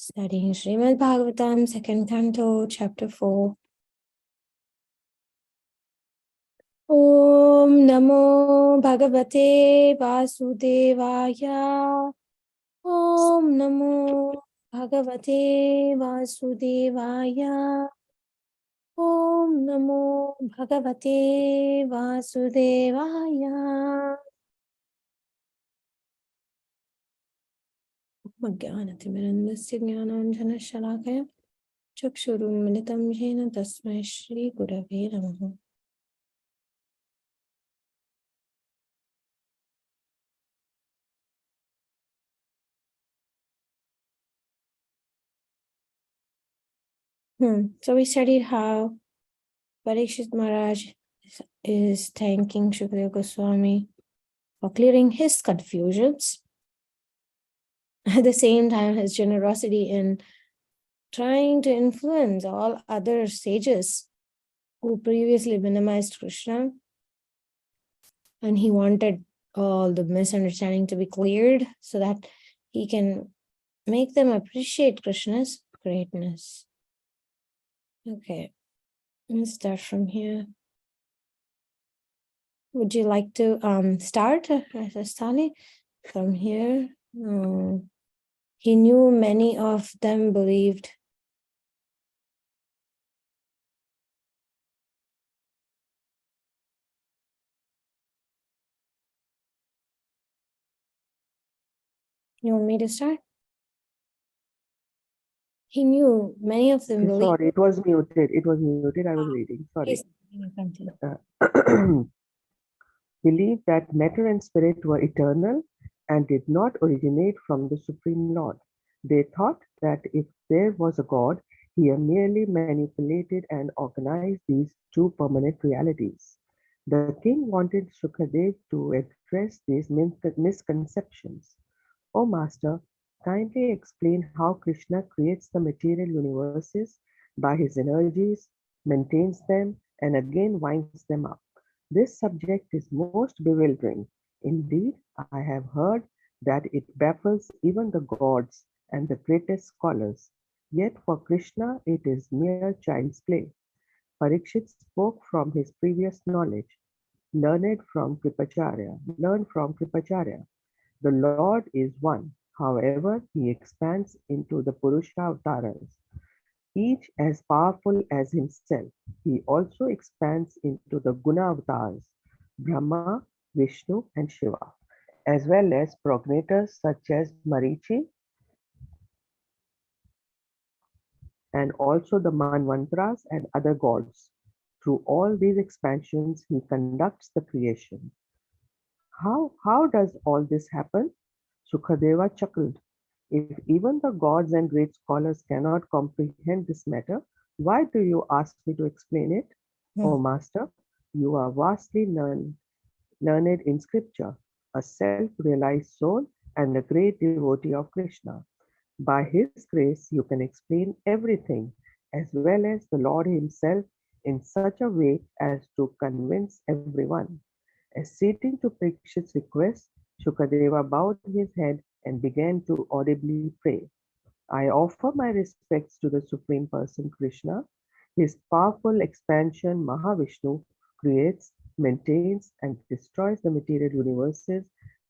Studying Srimad Bhagavatam, second canto, chapter 4. Om Namo Bhagavate Vasudevaya. Om Namo Bhagavate Vasudevaya. Om Namo Bhagavate Vasudevaya. Jnanatimirandasya Jnananjanashalakaya Chakshurunmilitam Yena Tasmai Shri Gurave Namaha. So we studied how Parikshit Maharaj is thanking Shukadeva Goswami for clearing his confusions. At the same time, his generosity in trying to influence all other sages who previously minimized Krishna. And he wanted all the misunderstanding to be cleared so that he can make them appreciate Krishna's greatness. Okay, let's start from here. Would you like to start, Rastali, from here? He knew many of them believed. You want me to start? He knew many of them believed. Sorry, it was muted. It was muted. I was reading. Sorry. Believed that matter and spirit were eternal and did not originate from the Supreme Lord. They thought that if there was a God, he merely manipulated and organized these two permanent realities. The king wanted Shukadev to address these misconceptions. O Master, kindly explain how Krishna creates the material universes by his energies, maintains them, and again winds them up. This subject is most bewildering. Indeed, I have heard that it baffles even the gods and the greatest scholars. Yet for Krishna, it is mere child's play. Parikshit spoke from his previous knowledge, learned from Kripacharya. The Lord is one. However, he expands into the Purusha avatars, each as powerful as himself. He also expands into the Guna avatars, Brahma, Vishnu, and Shiva, as well as progenitors such as Marichi and also the Manvantras and other gods. Through all these expansions, he conducts the creation. How does all this happen? Sukadeva chuckled. If even the gods and great scholars cannot comprehend this matter, why do you ask me to explain it? O Master, you are vastly learned in scripture, a self-realized soul, and a great devotee of Krishna. By his grace, you can explain everything, as well as the Lord himself, in such a way as to convince everyone. Acceding to Parikshit's request, Shukadeva bowed his head and began to audibly pray. I offer my respects to the Supreme Person Krishna. His powerful expansion, Mahavishnu, creates, maintains, and destroys the material universes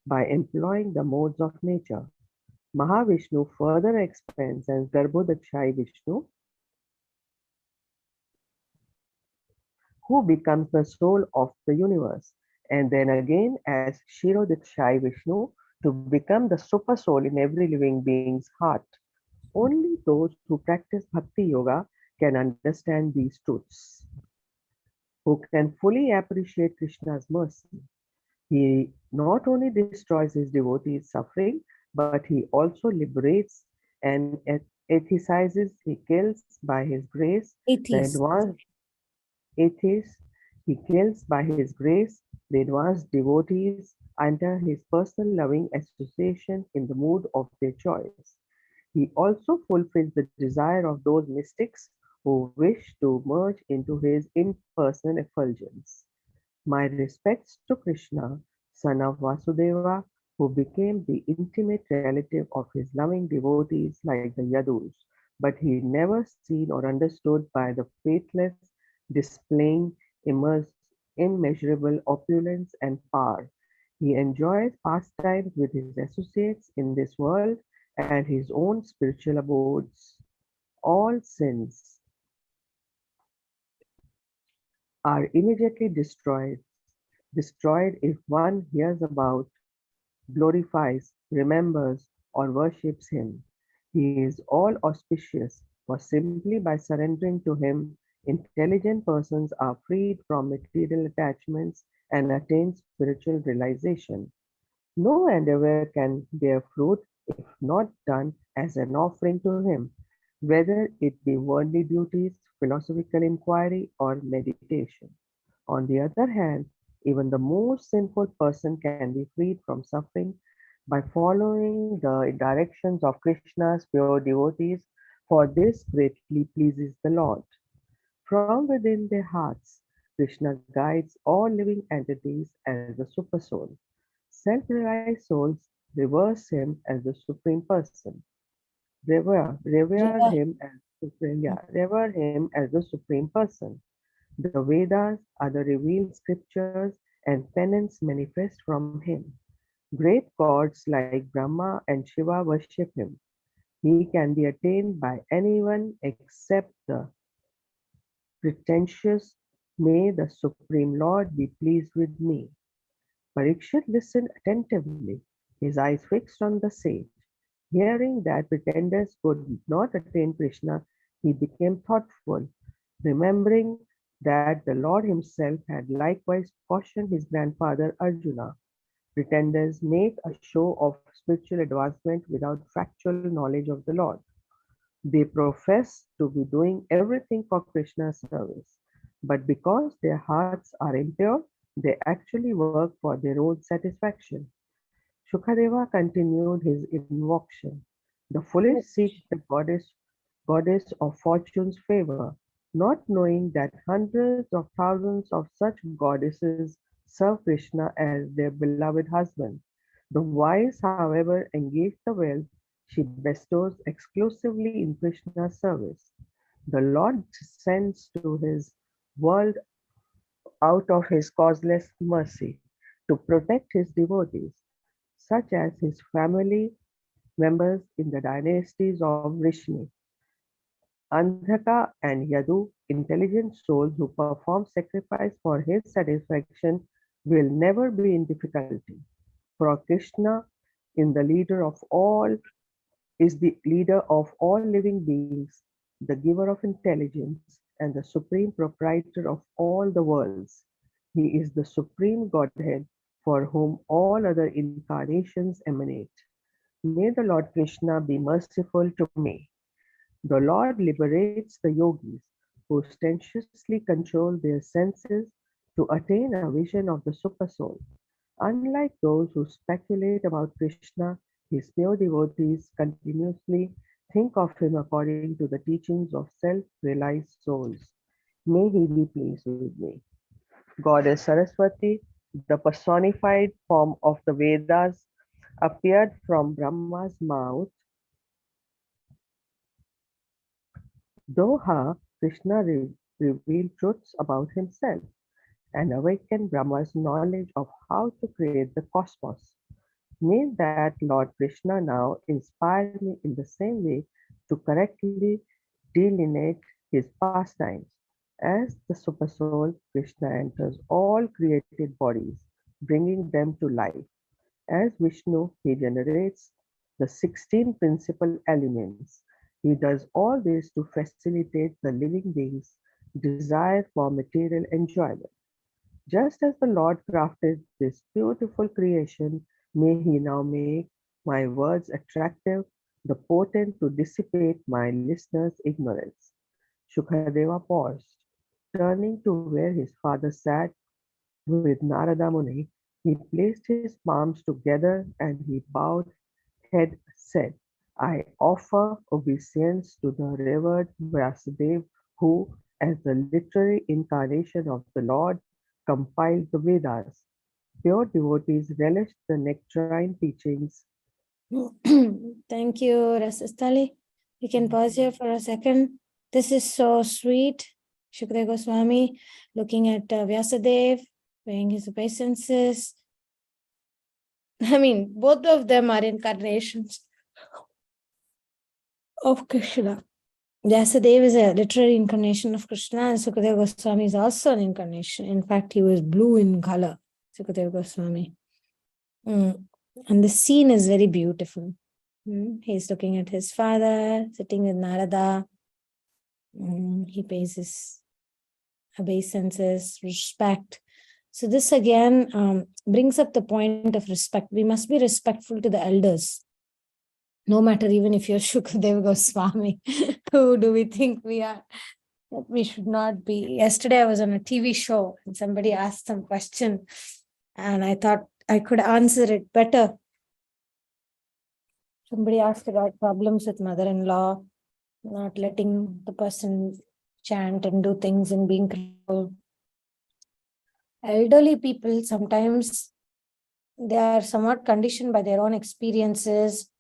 by employing the modes of nature. Mahavishnu further expands as Garbhodakshai Vishnu, who becomes the soul of the universe, and then again as Kshirodakshai Vishnu to become the super soul in every living being's heart. Only those who practice Bhakti Yoga can understand these truths, who can fully appreciate Krishna's mercy. He not only destroys his devotees' suffering, but he also liberates and ethicizes. He kills by his grace the advanced atheists. He kills by his grace the advanced devotees under his personal loving association in the mood of their choice. He also fulfills the desire of those mystics who wish to merge into his impersonal effulgence. My respects to Krishna, son of Vasudeva, who became the intimate relative of his loving devotees like the Yadus, but he never seen or understood by the faithless, displaying immeasurable opulence and power. He enjoys pastimes with his associates in this world and his own spiritual abodes. All sins are immediately destroyed if one hears about, glorifies, remembers, or worships him. He is all auspicious, for simply by surrendering to him, intelligent persons are freed from material attachments and attain spiritual realization. No endeavor can bear fruit if not done as an offering to him, whether it be worldly duties, philosophical inquiry, or meditation. On the other hand, even the most sinful person can be freed from suffering by following the directions of Krishna's pure devotees, for this greatly pleases the Lord. From within their hearts, Krishna guides all living entities as the Supersoul. Self-realized souls reverse him as the Supreme Person. River. Revere him as the Supreme Person. The Vedas are the revealed scriptures and penance manifest from him. Great gods like Brahma and Shiva worship him. He can be attained by anyone except the pretentious. May the Supreme Lord be pleased with me. Parikshit listened attentively, his eyes fixed on the sage. Hearing that pretenders could not attain Krishna, he became thoughtful, remembering that the Lord himself had likewise cautioned his grandfather Arjuna. Pretenders make a show of spiritual advancement without factual knowledge of the Lord. They profess to be doing everything for Krishna's service, but because their hearts are impure, they actually work for their own satisfaction. Shukadeva continued his invocation. The foolish seek the goddess of fortune's favor, not knowing that hundreds of thousands of such goddesses serve Krishna as their beloved husband. The wise, however, engage the wealth she bestows exclusively in Krishna's service. The Lord sends to his world out of his causeless mercy to protect his devotees, such as his family members in the dynasties of Vrishni, Andhaka, and Yadu. Intelligent souls who perform sacrifice for his satisfaction will never be in difficulty. For Krishna in the leader of all is the leader of all living beings, the giver of intelligence, and the supreme proprietor of all the worlds. He is the supreme Godhead for whom all other incarnations emanate. May the Lord Krishna be merciful to me. The Lord liberates the yogis who tenaciously control their senses to attain a vision of the Supersoul. Unlike those who speculate about Krishna, his pure devotees continuously think of him according to the teachings of self-realized souls. May he be pleased with me. Goddess Saraswati, the personified form of the Vedas, appeared from Brahma's mouth. Through her, Krishna revealed truths about himself and awakened Brahma's knowledge of how to create the cosmos. May that Lord Krishna now inspire me in the same way to correctly delineate his pastimes. As the Supersoul, Krishna enters all created bodies, bringing them to life. As Vishnu, he generates the 16 principal elements. He does all this to facilitate the living beings' desire for material enjoyment. Just as the Lord crafted this beautiful creation, may He now make my words attractive, the potent to dissipate my listeners' ignorance. Shukadeva paused. Turning to where his father sat with Narada Muni, he placed his palms together and he bowed head said, I offer obeisance to the revered Vyasadeva who, as the literary incarnation of the Lord, compiled the Vedas. pure devotees relish the nectarine teachings. Thank you, Rasastali. We can pause here for a second. This is so sweet. Shukdev Goswami looking at Vyasadev, paying his obeisances. I mean, both of them are incarnations of Krishna. Vyasadeva is a literary incarnation of Krishna, and Sukadeva Goswami is also an incarnation. In fact, he was blue in color, Sukadeva Goswami. And the scene is very beautiful. He's looking at his father, sitting with Narada. He pays his obeisances, respect. So this again brings up the point of respect. We must be respectful to the elders. No matter even if you're Shukadeva Goswami, who do we think we are? That we should not be. Yesterday I was on a TV show and somebody asked some question and I thought I could answer it better. Somebody asked about problems with mother-in-law, not letting the person chant and do things and being critical. Elderly people, sometimes they are somewhat conditioned by their own experiences,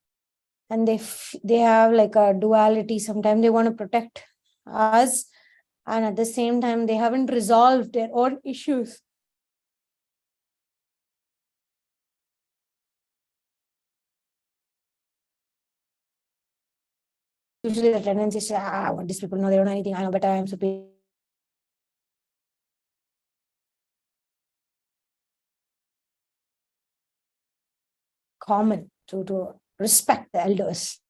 and they have like a duality. Sometimes they want to protect us, and at the same time they haven't resolved their own issues. Usually the tendency is what these people know, they don't know anything, I know better, I'm superior. Common to respect the elders,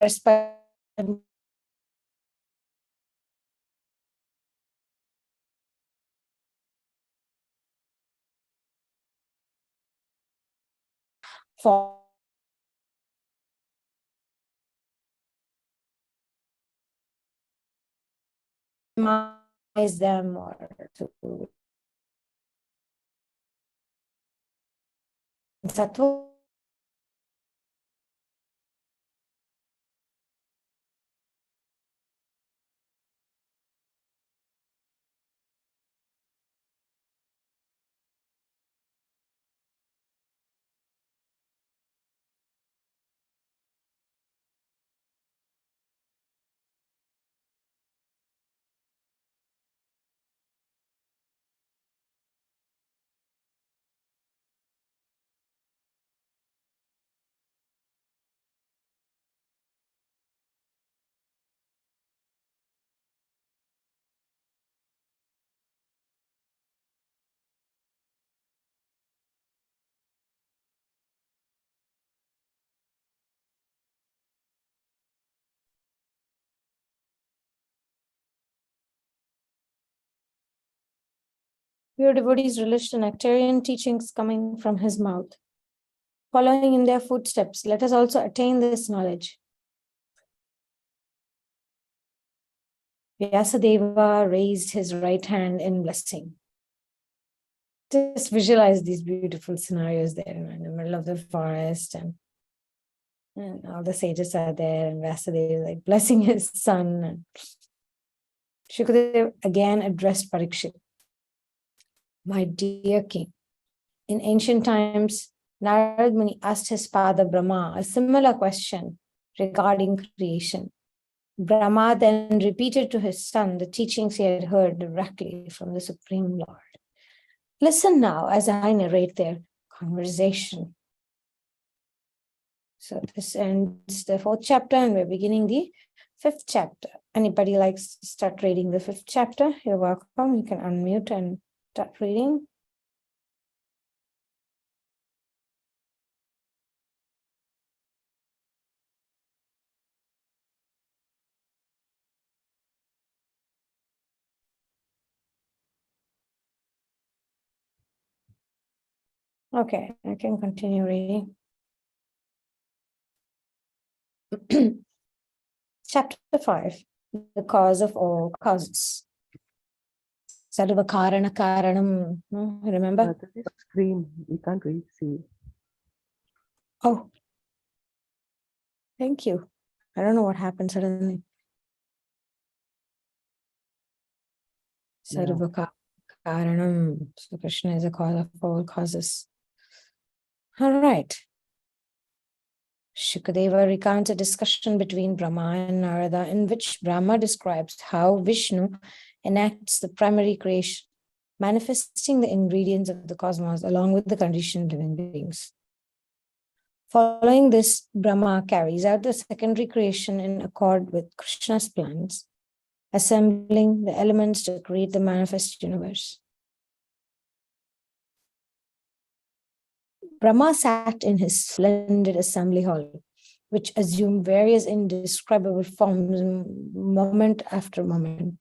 respect for them or to sattva. Pure devotees relish the nectarian teachings coming from his mouth. Following in their footsteps, let us also attain this knowledge. Vyasadeva raised his right hand in blessing. Just visualize these beautiful scenarios there in the middle of the forest, and all the sages are there, and Vyasadeva is like blessing his son. And Shukadeva again addressed Parikshit. My dear king, in ancient times, Narad Muni asked his father Brahma a similar question regarding creation. Brahma then repeated to his son the teachings he had heard directly from the Supreme Lord. Listen now as I narrate their conversation. So this ends the 4th chapter and we're beginning the 5th chapter. Anybody likes to start reading the 5th chapter? You're welcome. You can unmute and start reading. Okay, I can continue reading. Chapter 5, the cause of all causes. Sarva Karana Karanam. Remember? This screen, we can't really see. Oh, thank you. I don't know what happened suddenly. Sarva Karanam. So Krishna is a cause of all causes. All right. Shukadeva recounts a discussion between Brahma and Narada in which Brahma describes how Vishnu enacts the primary creation, manifesting the ingredients of the cosmos along with the conditioned living beings. Following this, Brahma carries out the secondary creation in accord with Krishna's plans, assembling the elements to create the manifest universe. Brahma sat in his splendid assembly hall, which assumed various indescribable forms moment after moment.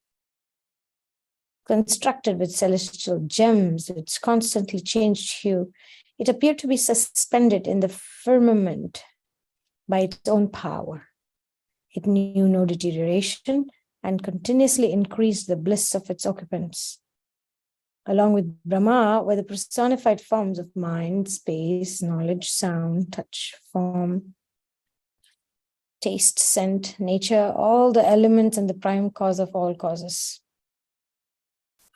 Constructed with celestial gems, which constantly changed hue, it appeared to be suspended in the firmament by its own power. It knew no deterioration and continuously increased the bliss of its occupants. Along with Brahma were the personified forms of mind, space, knowledge, sound, touch, form, taste, scent, nature, all the elements and the prime cause of all causes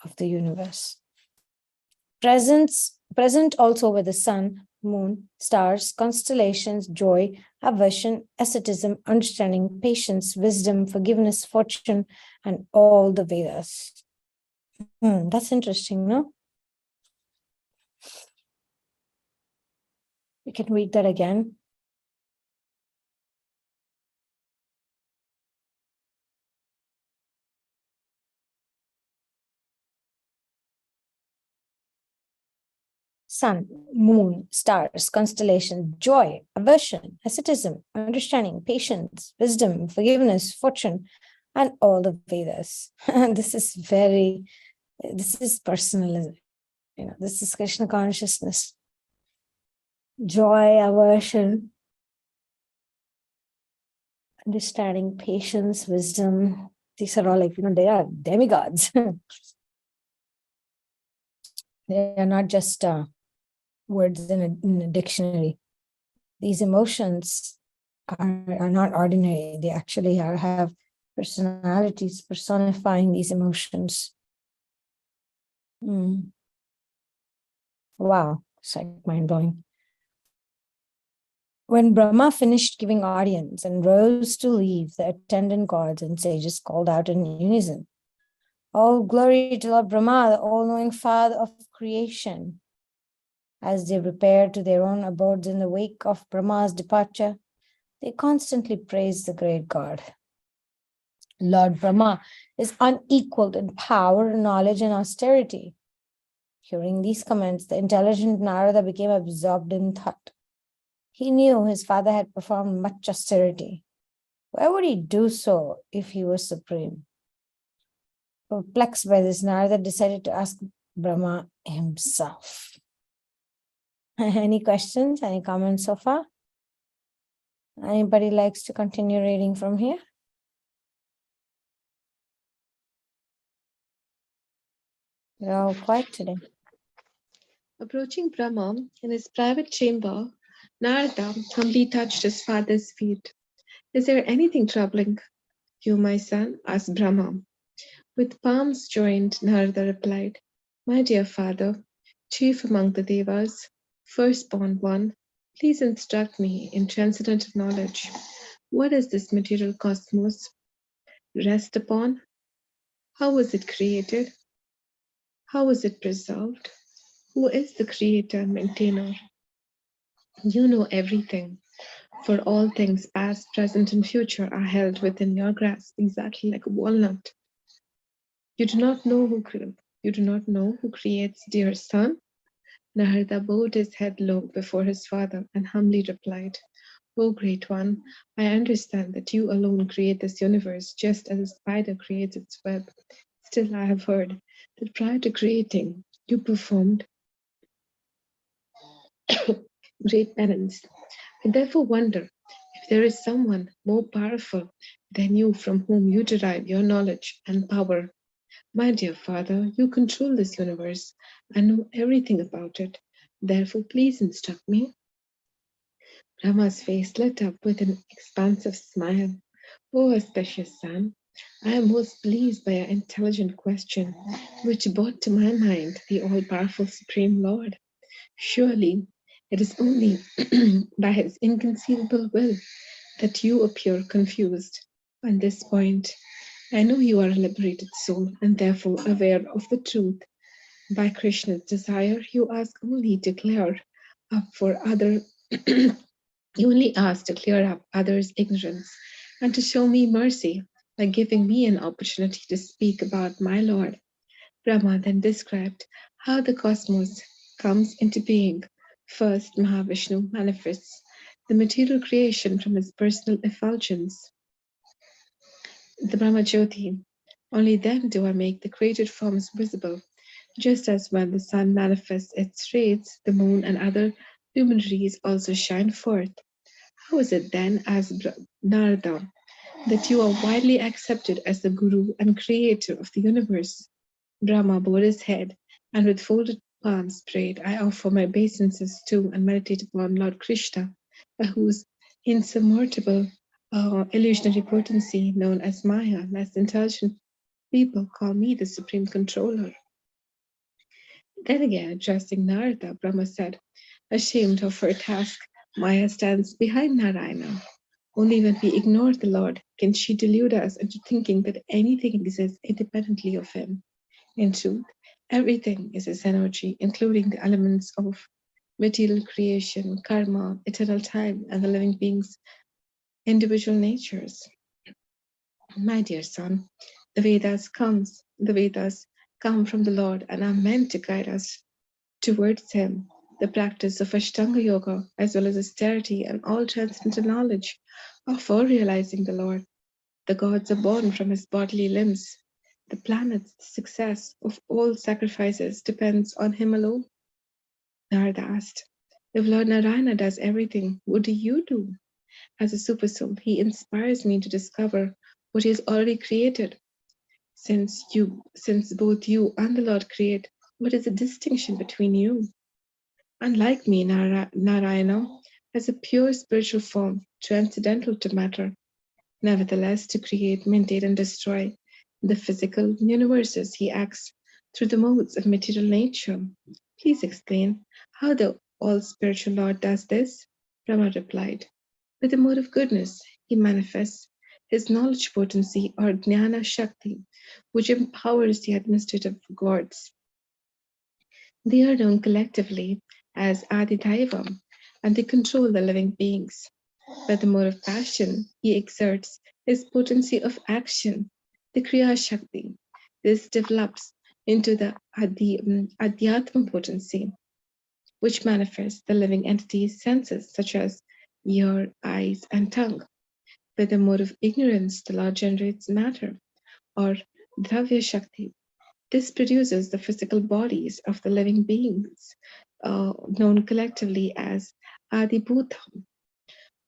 of the universe. Present also were the sun, moon, stars, constellations, joy, aversion, asceticism, understanding, patience, wisdom, forgiveness, fortune, and all the Vedas. That's interesting, no? We can read that again. Sun, moon, stars, constellation, joy, aversion, asceticism, understanding, patience, wisdom, forgiveness, fortune, and all the Vedas. This is personal, this is Krishna consciousness. Joy, aversion, understanding, patience, wisdom. These are all they are demigods. They are not just words in a dictionary. These emotions are not ordinary. They actually have personalities personifying these emotions. Wow, it's like mind-blowing. When Brahma finished giving audience and rose to leave, the attendant gods and sages called out in unison, "All glory to Lord Brahma, the all-knowing father of creation." As they repaired to their own abodes in the wake of Brahma's departure, they constantly praised the great God. Lord Brahma is unequaled in power, knowledge, and austerity. Hearing these comments, the intelligent Narada became absorbed in thought. He knew his father had performed much austerity. Why would he do so if he was supreme? Perplexed by this, Narada decided to ask Brahma himself. Any questions? Any comments so far? Anybody likes to continue reading from here? You're all quiet today. Approaching Brahma in his private chamber, Narada humbly touched his father's feet. "Is there anything troubling you, my son?" asked Brahma. With palms joined, Narada replied, "My dear father, chief among the Devas, firstborn one, please instruct me in transcendental knowledge. What does this material cosmos rest upon? How was it created? How was it preserved? Who is the creator and maintainer? You know everything, for all things past, present, and future are held within your grasp, exactly like a walnut. You do not know who creates, dear son?" Narada bowed his head low before his father and humbly replied, "O great one, I understand that you alone create this universe just as a spider creates its web. Still, I have heard that prior to creating, you performed great penance. I therefore wonder if there is someone more powerful than you from whom you derive your knowledge and power. My dear father, you control this universe and know everything about it. Therefore, please instruct me." Brahma's face lit up with an expansive smile. "O auspicious son, I am most pleased by your intelligent question, which brought to my mind the all powerful Supreme Lord. Surely it is only by his inconceivable will that you appear confused. On this point, I know you are a liberated soul and therefore aware of the truth. By Krishna's desire, you ask only to clear up for other you only ask to clear up others' ignorance and to show me mercy by giving me an opportunity to speak about my Lord. Brahma then described how the cosmos comes into being. First, Mahavishnu manifests the material creation from his personal effulgence, the Brahmajyoti. Only then do I make the created forms visible, just as when the sun manifests its rays, the moon and other luminaries also shine forth. How is it then, as Narada, that you are widely accepted as the guru and creator of the universe? Brahma bowed his head and with folded palms prayed, I offer my obeisances to and meditate upon Lord Krishna, by whose insurmountable illusionary potency known as Maya, as intelligent people call me the supreme controller. Then again, addressing Narada, Brahma said, ashamed of her task, Maya stands behind Narayana. Only when we ignore the Lord can she delude us into thinking that anything exists independently of him. In truth, everything is his energy, including the elements of material creation, karma, eternal time, and the living beings' individual natures. My dear son, the Vedas come from the Lord and are meant to guide us towards him. The practice of Ashtanga Yoga, as well as austerity and all transcendental knowledge, are for realizing the Lord. The gods are born from his bodily limbs. The planet's success of all sacrifices depends on him alone. Narada asked, if Lord Narayana does everything, what do you do? As a supersoul, he inspires me to discover what he has already created. Since both you and the Lord create, what is the distinction between you? Unlike me, Narayana has a pure spiritual form, transcendental to matter. Nevertheless, to create, maintain, and destroy the physical universes, he acts through the modes of material nature. Please explain how the all spiritual Lord does this? Brahma replied, with the mode of goodness, he manifests his knowledge potency or jnana shakti, which empowers the administrative gods. They are known collectively as Adi Daivam, and they control the living beings. By the mode of passion, he exerts his potency of action, the Kriya Shakti. This develops into the Adhyatma potency, which manifests the living entity's senses, such as ear, eyes, and tongue. By the mode of ignorance, the Lord generates matter, or Dravya Shakti. This produces the physical bodies of the living beings, known collectively as Adibhutam,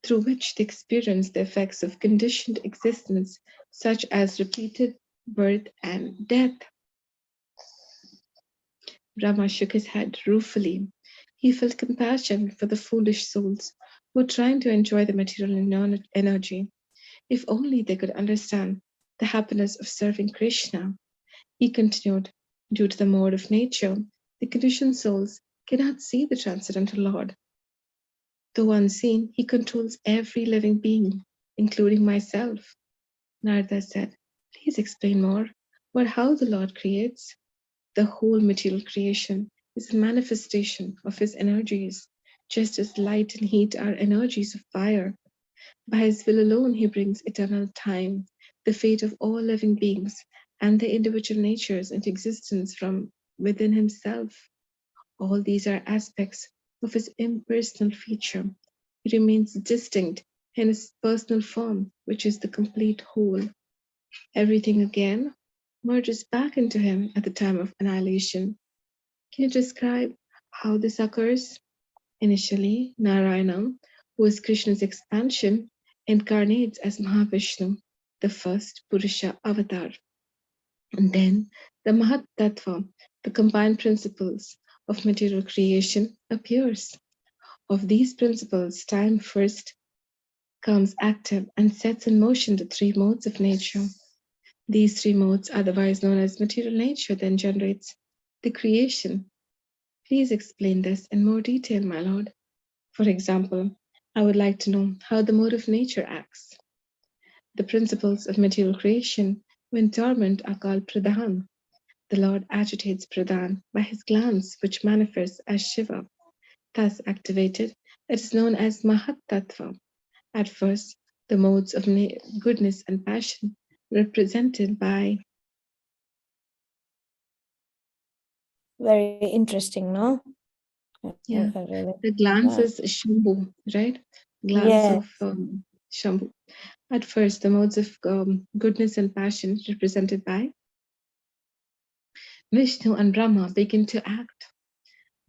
through which they experience the effects of conditioned existence, such as repeated birth and death. Brahma shook his head ruefully. He felt compassion for the foolish souls who were trying to enjoy the material energy. If only they could understand the happiness of serving Krishna. He continued, due to the mode of nature, the conditioned souls cannot see the transcendental Lord. Though unseen, he controls every living being, including myself. Narada said, please explain more about how the Lord creates. The whole material creation is a manifestation of his energies, just as light and heat are energies of fire. By his will alone, he brings eternal time, the fate of all living beings, and their individual natures into existence from within himself. All these are aspects of his impersonal feature. He remains distinct in his personal form, which is the complete whole. Everything again merges back into him at the time of annihilation. Can you describe how this occurs? Initially, Narayana, who is Krishna's expansion, incarnates as Mahavishnu, the first Purusha avatar. And then the Mahat Tattva, the combined principles of material creation, appears. Of these principles, time first comes active and sets in motion the three modes of nature. These three modes, otherwise known as material nature, then generates the creation. Please explain this in more detail, my lord. For example, I would like to know how the mode of nature acts. The principles of material creation, when dormant, are called pradhan. The Lord agitates pradhan by his glance, which manifests as Shiva. Thus activated, it is known as Mahat Tattva. At first, the modes of goodness and passion represented by Very interesting, no? yeah, Really, the glance yeah. is Shambhu, right? Glance Yeah, of Shambhu. At first, the modes of goodness and passion represented by Vishnu and Brahma begin to act.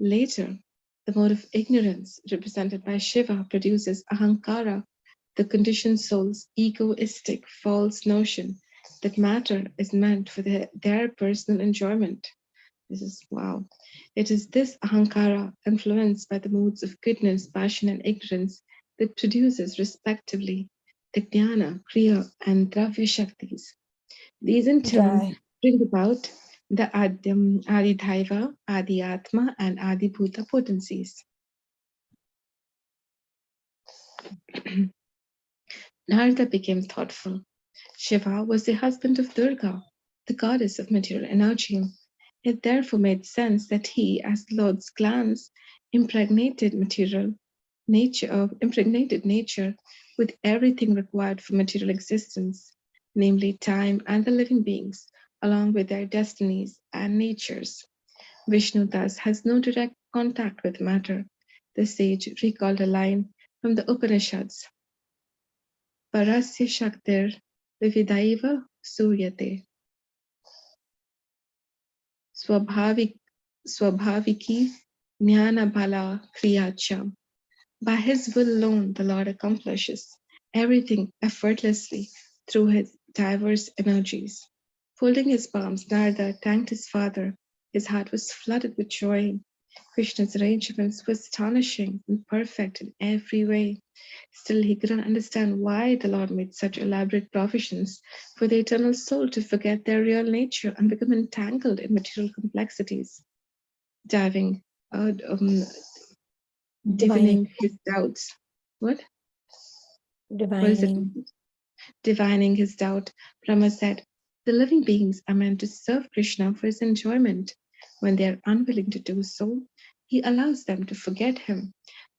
Later, the mode of ignorance, represented by Shiva, produces ahankara, the conditioned soul's egoistic, false notion that matter is meant for their personal enjoyment. This is wow. It is this ahankara, influenced by the moods of goodness, passion, and ignorance, that produces, respectively, the jnana, kriya, and dravya shaktis. These in turn right. bring about the Adidhaiva, Adiyatma, and Adibhuta potencies. Narada became thoughtful. Shiva was the husband of Durga, the goddess of material energy. It therefore made sense that he, as the Lord's glance, impregnated nature with everything required for material existence, namely time and the living beings, along with their destinies and natures. Vishnu thus has no direct contact with matter. The sage recalled a line from the Upanishads, Parasya Shaktir Vividaiva Suyate, Swabhavik, Swabhaviki Jnana Bala Kriyacha. By his will alone, the Lord accomplishes everything effortlessly through his diverse energies. Folding his palms, Narada thanked his father. His heart was flooded with joy. Krishna's arrangements were astonishing and perfect in every way. Still, he couldn't understand why the Lord made such elaborate provisions for the eternal soul to forget their real nature and become entangled in material complexities. Diving, uh, um, Divining, divining his doubts. What? What is it? divining. Divining his doubt, Brahma said, the living beings are meant to serve Krishna for his enjoyment. When they are unwilling to do so, he allows them to forget him.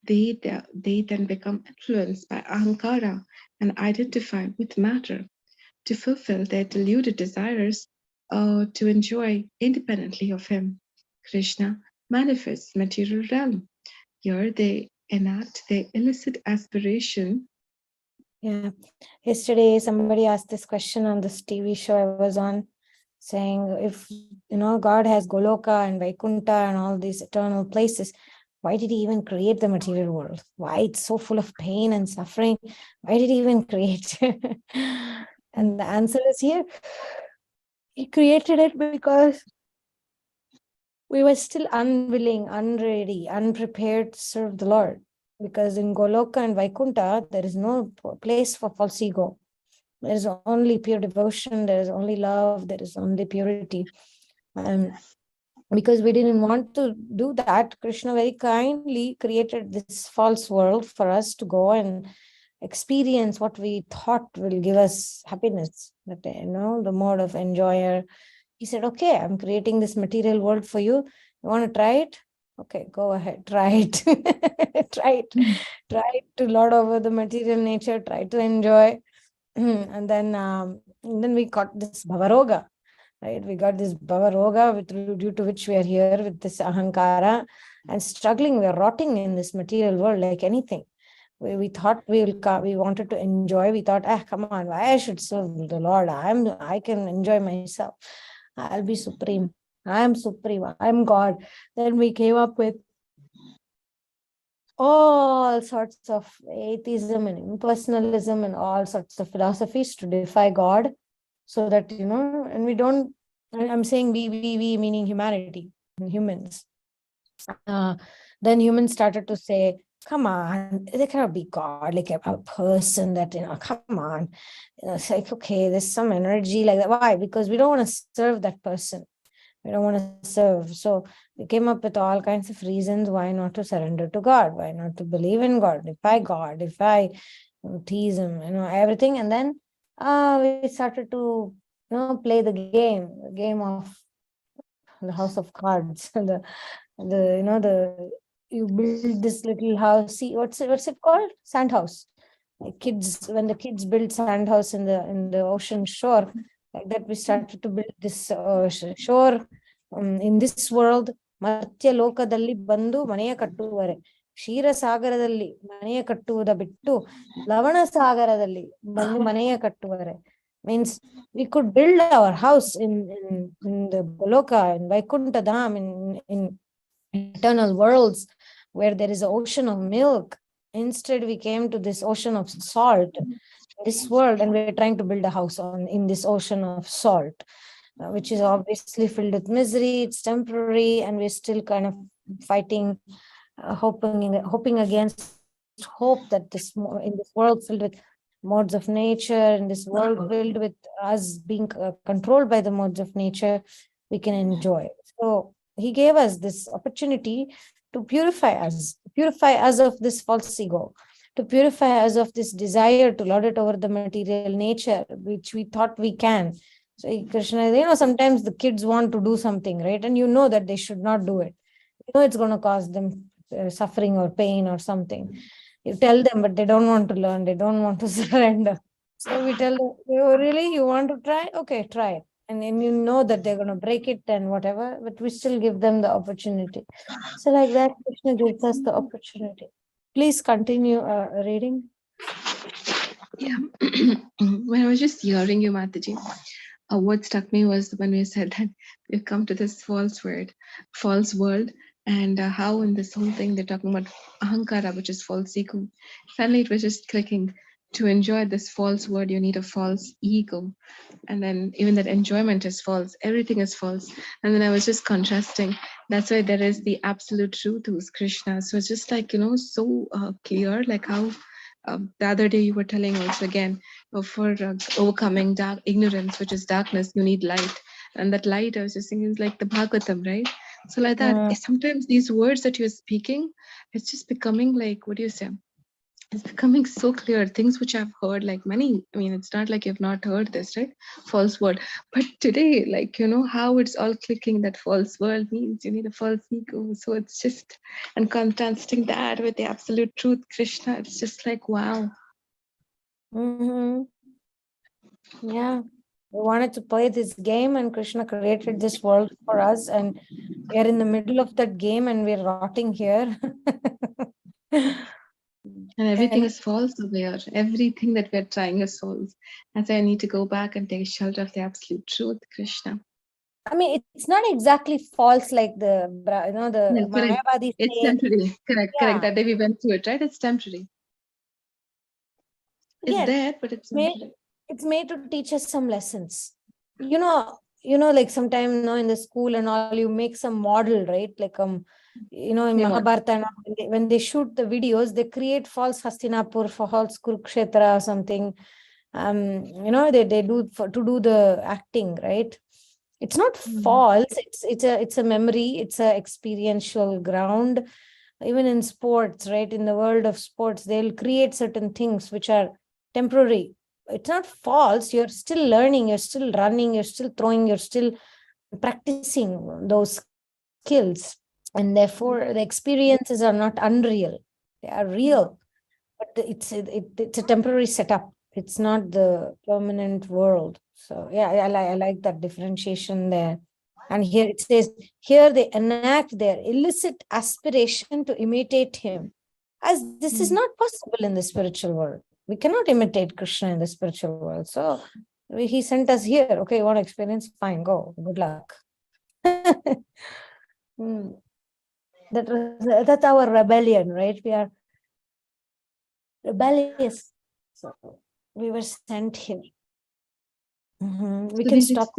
They then become influenced by ahankara and identify with matter to fulfill their deluded desires or to enjoy independently of him. Krishna manifests material realm. Here they enact their illicit aspiration. Yeah. Yesterday, somebody asked this question on this TV show I was on, saying if, God has Goloka and Vaikuntha and all these eternal places, why did he even create the material world? Why it's so full of pain and suffering? Why did he even create? And the answer is here. He created it because we were still unwilling, unready, unprepared to serve the Lord. Because in Goloka and Vaikuntha, there is no place for false ego. There is only pure devotion, there is only love, there is only purity. And because we didn't want to do that, Krishna very kindly created this false world for us to go and experience what we thought will give us happiness. That, the mode of enjoyer. He said, okay, I'm creating this material world for you. You want to try it? Okay, go ahead, try it. Try it. Try to lord over the material nature, try to enjoy. And then we got this bhavaroga, right? We got this bhavaroga due to which we are here with this ahankara and struggling. We are rotting in this material world like anything. We thought we wanted to enjoy. We thought, come on, why I should serve the Lord? I can enjoy myself. I'll be supreme. I'm supreme. I'm God. Then we came up with all sorts of atheism and impersonalism and all sorts of philosophies to defy God, so that, and we don't, I'm saying we meaning humanity, humans. Then humans started to say, come on, they cannot be God, like a person that, come on. It's like, okay, there's some energy like that. Why? Because we don't want to serve that person. We don't want to serve. So we came up with all kinds of reasons why not to surrender to God, why not to believe in God, if I tease him, everything. And then we started to, play the game of the house of cards, the you build this little house. See, what's it called? Sand house. Like kids, when the kids build sand house in the ocean shore, like that we started to build this shore in this world. ಮರ್ತ್ಯ ಲೋಕದಲ್ಲಿ ಬಂದು ಮನೆಯ ಕಟ್ಟುವರೆ, ಕ್ಷೀರ ಸಾಗರದಲ್ಲಿ ಮನೆಯ ಕಟ್ಟುವುದ ಬಿಟ್ಟು ಲವಣ ಸಾಗರದಲ್ಲಿ ಬಂದು ಮನೆಯ ಕಟ್ಟುವರೆ. Means we could build our house in the Goloka, in Vaikuntha Dham, in eternal worlds where there is an ocean of milk. Instead, we came to this ocean of salt, this world, and we're trying to build a house in this ocean of salt, which is obviously filled with misery. It's temporary, and we're still kind of fighting, hoping against hope that in this world filled with modes of nature, in this world filled with us being controlled by the modes of nature, we can enjoy. So he gave us this opportunity to purify us of this false ego, to purify us of this desire to lord it over the material nature, which we thought we can. So Krishna, sometimes the kids want to do something, right? And you know that they should not do it. It's going to cause them suffering or pain or something. You tell them, but they don't want to learn. They don't want to surrender. So we tell them, really, you want to try? Okay, try it. And then you know that they're going to break it and whatever, but we still give them the opportunity. So like that, Krishna gives us the opportunity. Please continue reading. Yeah. When I was just hearing you, Mataji, what struck me was when you said that we've come to this false world, and how in this whole thing they're talking about ahankara, which is false ego. Suddenly it was just clicking. To enjoy this false word, you need a false ego. And then even that enjoyment is false. Everything is false. And then I was just contrasting. That's why there is the absolute truth who's Krishna. So it's just like, so clear, like how the other day you were telling also again, for overcoming dark ignorance, which is darkness, you need light. And that light, I was just thinking, is like the Bhagavatam, right? So like that, sometimes these words that you're speaking, it's just becoming like, what do you say? It's becoming so clear. Things which I've heard, like many, I mean, it's not like you've not heard this, right? False word. But today, like, how it's all clicking, that false world means you need a false ego. So it's just, and contrasting that with the absolute truth, Krishna, it's just like, wow. Mm-hmm. Yeah. We wanted to play this game, and Krishna created this world for us, and we are in the middle of that game and we're rotting here. And everything is false over here. Everything that we're trying is false. And so I need to go back and take shelter of the absolute truth, Krishna. I mean, it's not exactly false like the Mayavadi It's say. temporary. Correct. That day we went through it, right? It's temporary. It's there, but it's temporary. It's made to teach us some lessons. Like sometimes in the school and all, you make some model, right? Like in Mahabharata and all, when they shoot the videos, they create false Hastinapur, false Kurukshetra or something. They do to do the acting, right? It's not false. It's a memory. It's a experiential ground. Even in sports, right? In the world of sports, they'll create certain things which are temporary. It's not false. You're still learning. You're still running. You're still throwing. You're still practicing those skills, and therefore the experiences are not unreal. They are real, but it's a temporary setup. It's not the permanent world. So yeah, I like that differentiation there. And here it says, here they enact their illicit aspiration to imitate him, as this is not possible in the spiritual world. We cannot imitate Krishna in the spiritual world. So he sent us here. Okay, you want to experience? Fine, go. Good luck. That's our rebellion, right? We are rebellious. So we were sent here. We so can stop.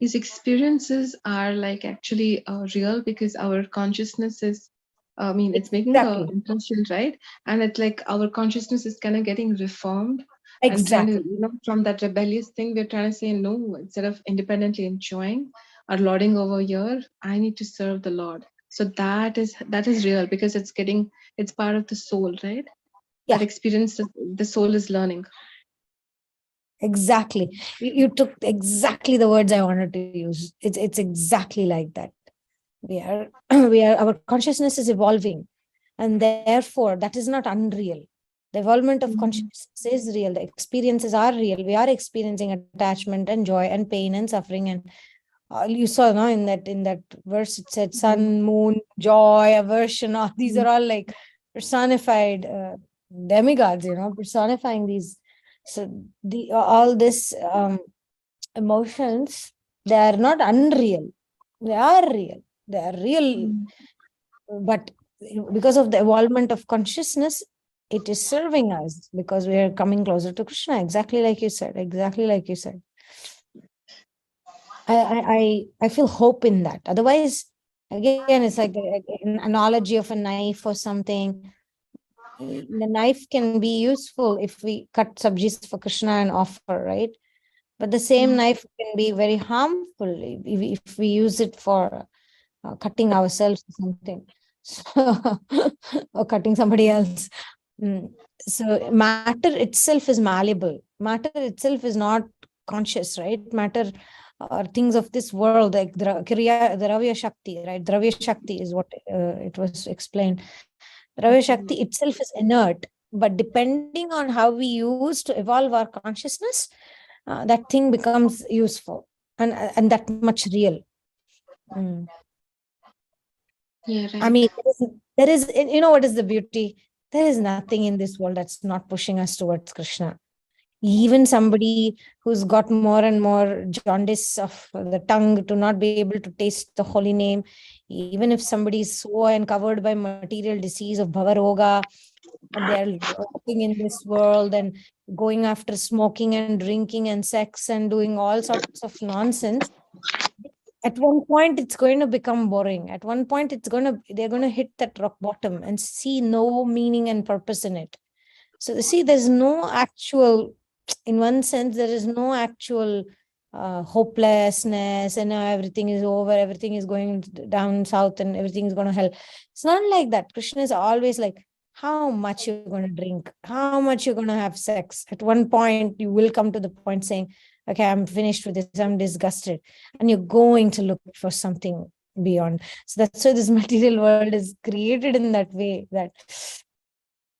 These experiences are like actually real because our consciousness is I mean, it's making a Exactly. impression, right? And it's like our consciousness is kind of getting reformed and trying to, Exactly. from that rebellious thing, we're trying to say no, instead of independently enjoying or lording over here, I need to serve the Lord. So that is real because it's part of the soul, right? That Yeah, experience that the soul is learning. exactly. You took exactly the words I wanted to use. It's exactly like that. We are our consciousness is evolving, and therefore that is not unreal. The evolvement of Mhm. consciousness is real. The experiences are real. We are experiencing attachment and joy and pain and suffering. And you saw, no, in that verse it said Mhm. sun, moon, joy, aversion. All these Mhm. are all like personified demigods, personifying these. So the all this emotions, they are not unreal. They are real. They are real, Mhm. but because of the evolvement of consciousness, it is serving us because we are coming closer to Krishna. Exactly like you said. Exactly like you said. I feel hope in that. Otherwise, again, it's like an analogy of a knife or something. The knife can be useful if we cut sabjis for Krishna and offer, right? But the same Mhm. knife can be very harmful if we use it for cutting ourselves or something. So, or cutting somebody else. Mm. So matter itself is malleable. Matter itself is not conscious, right? Matter are things of this world, like Dravya Shakti, right? Dravya Shakti is what it was explained. Dravya Shakti itself is inert, but depending on how we use to evolve our consciousness, that thing becomes useful and that much real. Mm. Yeah, I right. mean, what is the beauty? There is nothing in this world that's not pushing us towards Krishna. Even somebody who's got more and more jaundice of the tongue to not be able to taste the holy name, even if somebody is so and covered by material disease of bhavaroga, and they are walking in this world and going after smoking and drinking and sex and doing all sorts of nonsense, at one point it's going to become boring. At one point they're going to hit that rock bottom and see no meaning and purpose in it. So see, there's no actual, in one sense there is no actual hopelessness, and everything is over, everything is going down south, and everything is going to hell. It's not like that. Krishna is always like, how much you're going to drink, how much you're going to have sex. At one point you will come to the point saying, okay, I'm finished with this, I'm disgusted, and you're going to look for something beyond. So that's why this material world is created in that way, that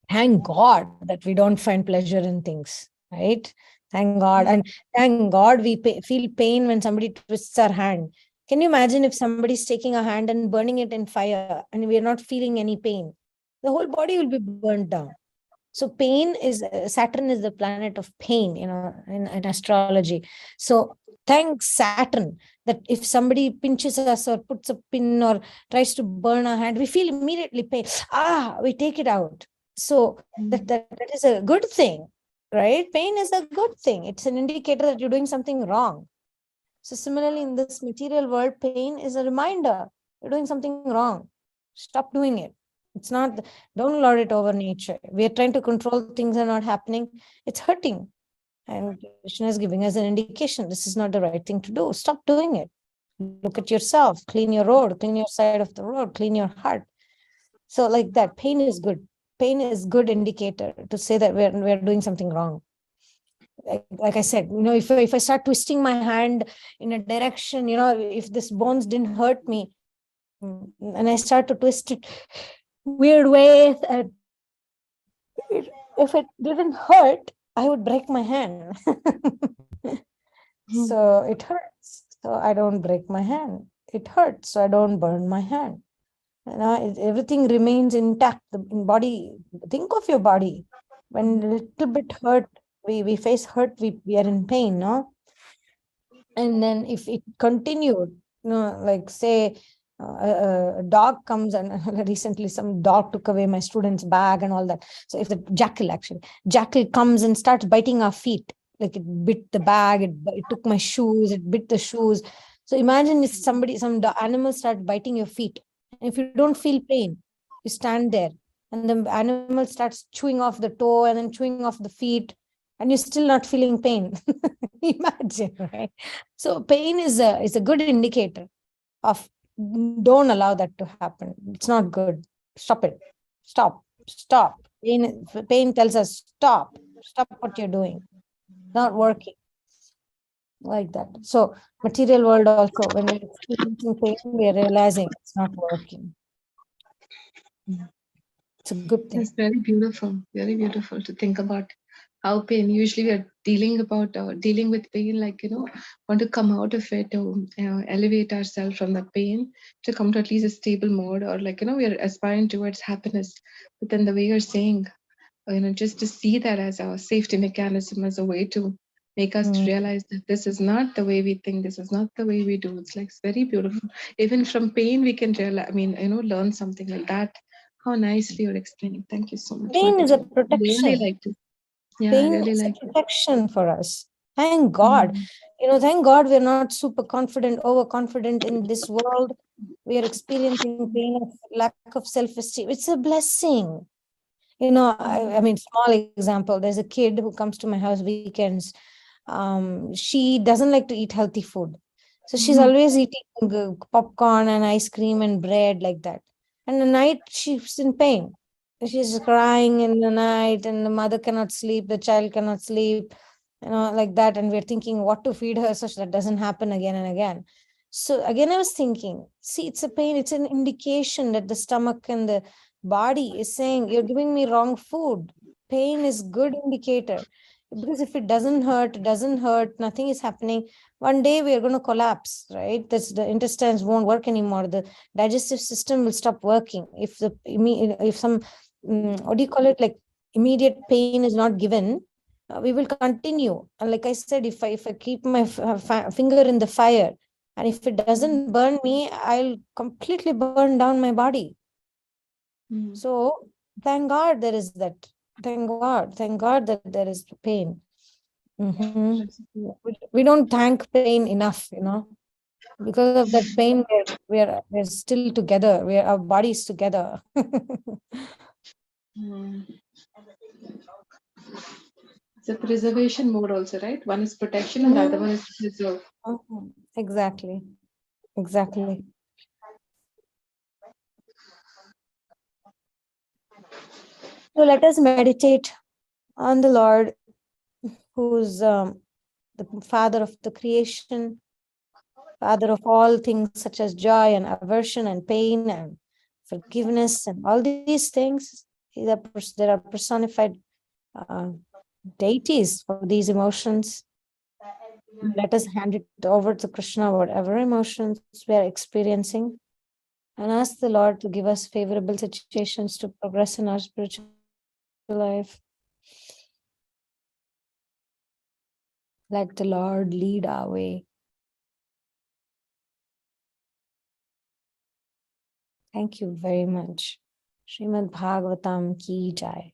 thank God that we don't find pleasure in things, right? Thank God. And thank God we feel pain when somebody twists our hand. Can you imagine if somebody's taking a hand and burning it in fire and we're not feeling any pain? The whole body will be burnt down. So pain is, Saturn is the planet of pain, in astrology. So thanks Saturn that if somebody pinches us or puts a pin or tries to burn our hand, we feel immediately pain. We take it out. So that is a good thing, right? Pain is a good thing. It's an indicator that you're doing something wrong. So similarly, in this material world, pain is a reminder you're doing something wrong. Stop doing it. It's not, don't lord it over nature. We are trying to control things are not happening. It's hurting. And Krishna is giving us an indication. This is not the right thing to do. Stop doing it. Look at yourself, clean your road, clean your side of the road, clean your heart. So like that, pain is good. Pain is good indicator to say that we're doing something wrong. Like I said, if I start twisting my hand in a direction, if this bones didn't hurt me, and I start to twist it weird ways, and if it didn't hurt, I would break my hand. So it hurts, so I don't break my hand. It hurts, so I don't burn my hand. Everything remains intact. The body, think of your body. When a little bit hurt, we face hurt, we are in pain, no? And then if it continued, like say a dog comes, and recently some dog took away my student's bag and all that. So if the jackal comes and starts biting our feet, like it bit the bag, it took my shoes, it bit the shoes. So imagine if some animal starts biting your feet, and if you don't feel pain, You stand there and the animal starts chewing off the toe and then chewing off the feet, and you're still not feeling pain. Imagine, right? So pain is a good indicator of, don't allow that to happen. It's not good. Stop it. Stop. Pain tells us stop what you're doing. Not working, like that. So material world also, when we're experiencing pain, we're realizing it's not working. It's a good thing. It's very beautiful to think about how pain. Usually, we are dealing with pain, like want to come out of it, to elevate ourselves from the pain, to come to at least a stable mode, or like we are aspiring towards happiness. But then the way you're saying, just to see that as a safety mechanism, as a way to make us to realize that this is not the way we think, this is not the way we do. It's very beautiful. Even from pain, we can realize. Learn something like that. How nicely you're explaining. Thank you so much. Pain is a Really protection. like it. Yeah, I Pain really is like a it. protection for us. Thank God. Mm. Thank God we're not super confident, overconfident in this world. We are experiencing pain of lack of self-esteem. It's a blessing. I mean, small example. There's a kid who comes to my house weekends. She doesn't like to eat healthy food. So she's Mhm. always eating popcorn and ice cream and bread, like that. And at night, she's in pain. She's crying in the night, and the mother cannot sleep, the child cannot sleep, like that. And we're thinking what to feed her so that doesn't happen again and again. So again, I was thinking, see, it's a pain. It's an indication that the stomach and the body is saying, you're giving me wrong food. Pain is good indicator, because if it doesn't hurt, nothing is happening. One day we are going to collapse, right? The intestines won't work anymore. The digestive system will stop working. If some what do you call it, like immediate pain is not given, we will continue. And like I said, if I keep my finger in the fire, and if it doesn't burn me, I'll completely burn down my body. Mm. So thank God there is that. Thank God that there is pain. Mhm. That's- We don't thank pain enough, because of that pain, we're still together. Our bodies together. mm. It's a preservation mode also, right? One is protection and the other one is preserve. Mhm. Exactly. So let us meditate on the Lord, who's the Father of the creation, Father of all things such as joy and aversion and pain and forgiveness and all these things. There are personified uh, deities for these emotions. Let us hand it over to Krishna, whatever emotions we are experiencing, and ask the Lord to give us favorable situations to progress in our spiritual life. Let the Lord lead our way. Thank you very much. Srimad Bhagavatam ki jai.